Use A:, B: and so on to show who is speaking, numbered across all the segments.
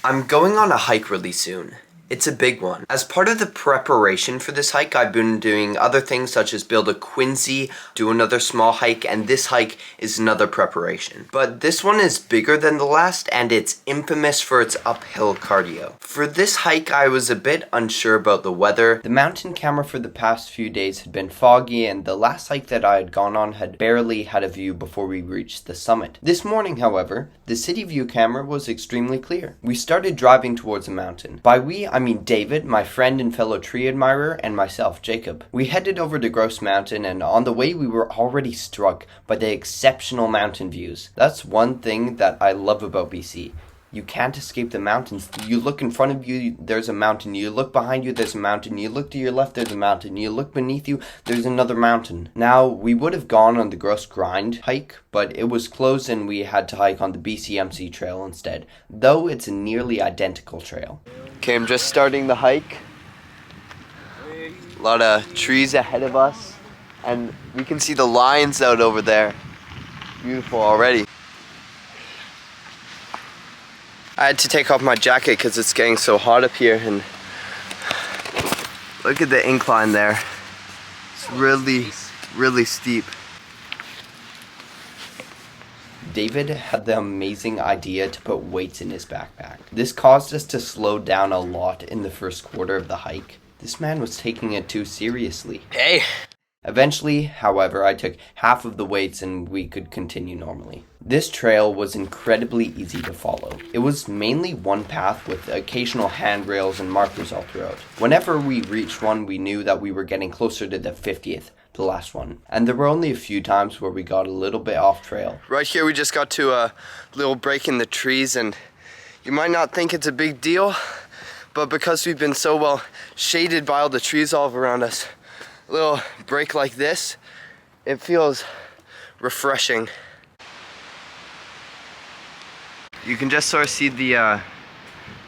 A: I'm going on a hike really soon. It's a big one. As part of the preparation for this hike, I've been doing other things such as build a Quincy, do another small hike, and this hike is another preparation. But this one is bigger than the last, and it's infamous for its uphill cardio. For this hike, I was a bit unsure about the weather. The mountain camera for the past few days had been foggy, and the last hike that I had gone on had barely had a view before we reached the summit. This morning, however, the city view camera was extremely clear. We started driving towards the mountain. By we, I mean David, my friend and fellow tree admirer, and myself, Jacob. We headed over to Grouse Mountain, and on the way we were already struck by the exceptional mountain views. That's one thing that I love about BC. You can't escape the mountains. You look in front of you, there's a mountain. You look behind you, there's a mountain. You look to your left, there's a mountain. You look beneath you, there's another mountain. Now, we would have gone on the Grouse Grind hike, but it was closed and we had to hike on the BCMC trail instead, though it's a nearly identical trail. Okay, I'm just starting the hike. A lot of trees ahead of us, and we can see the lions out over there. Beautiful already. I had to take off my jacket because it's getting so hot up here, and look at the incline there. It's really steep. David had the amazing idea to put weights in his backpack. This caused us to slow down a lot in the first quarter of the hike. This man was taking it too seriously. Hey! Eventually, however, I took half of the weights and we could continue normally. This trail was incredibly easy to follow. It was mainly one path with occasional handrails and markers all throughout. Whenever we reached one, we knew that we were getting closer to the 50th, the last one. And there were only a few times where we got a little bit off trail. Right here we just got to a little break in the trees, and you might not think it's a big deal, but because we've been so well shaded by all the trees all around us, a little break like this, it feels refreshing. You can just sort of see the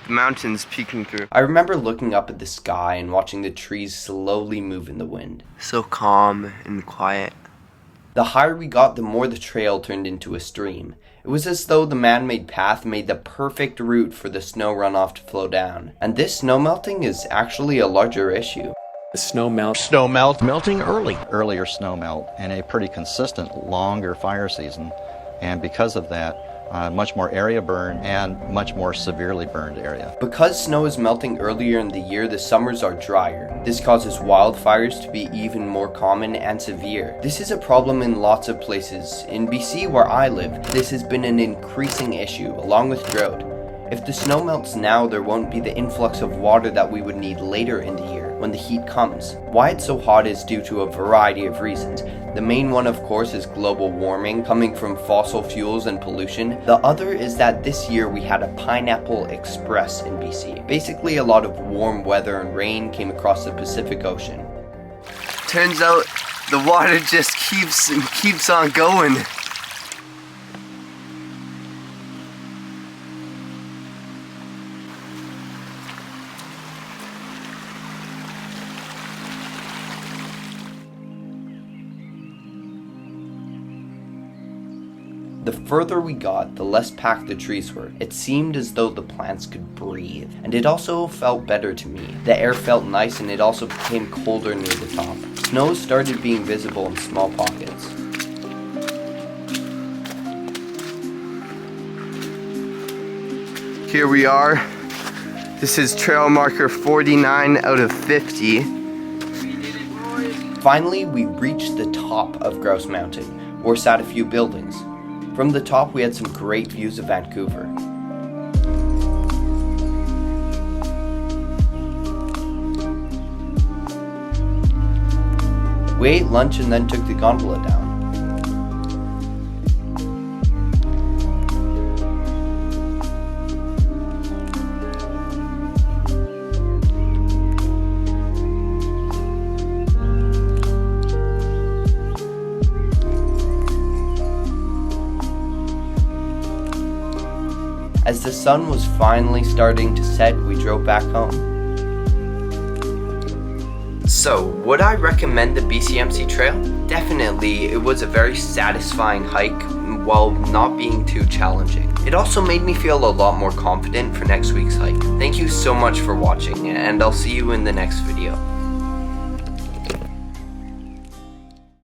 A: mountains peeking through. I remember looking up at the sky and watching the trees slowly move in the wind. So calm and quiet. The higher we got, the more the trail turned into a stream. It was as though the man-made path made the perfect route for the snow runoff to flow down. And this snow melting is actually a larger issue.
B: Melting earlier snow melt, and a pretty consistent longer fire season, and because of that, much more area burned and much more severely burned area.
A: Because snow is melting earlier in the year, the summers are drier. This causes wildfires to be even more common and severe. This is a problem in lots of places. In BC, where I live, this has been an increasing issue, along with drought. If the snow melts now, there won't be the influx of water that we would need later in the year, when the heat comes. Why it's so hot is due to a variety of reasons. The main one, of course, is global warming, coming from fossil fuels and pollution. The other is that this year we had a Pineapple Express in BC. Basically, a lot of warm weather and rain came across the Pacific Ocean. Turns out the water just keeps on going. The further we got, the less packed the trees were. It seemed as though the plants could breathe, and it also felt better to me. The air felt nice, and it also became colder near the top. Snow started being visible in small pockets. Here we are. This is trail marker 49 out of 50. Finally, we reached the top of Grouse Mountain, where sat a few buildings. From the top, we had some great views of Vancouver. We ate lunch and then took the gondola down. As the sun was finally starting to set, we drove back home. So, would I recommend the BCMC trail? Definitely, it was a very satisfying hike, while not being too challenging. It also made me feel a lot more confident for next week's hike. Thank you so much for watching, and I'll see you in the next video.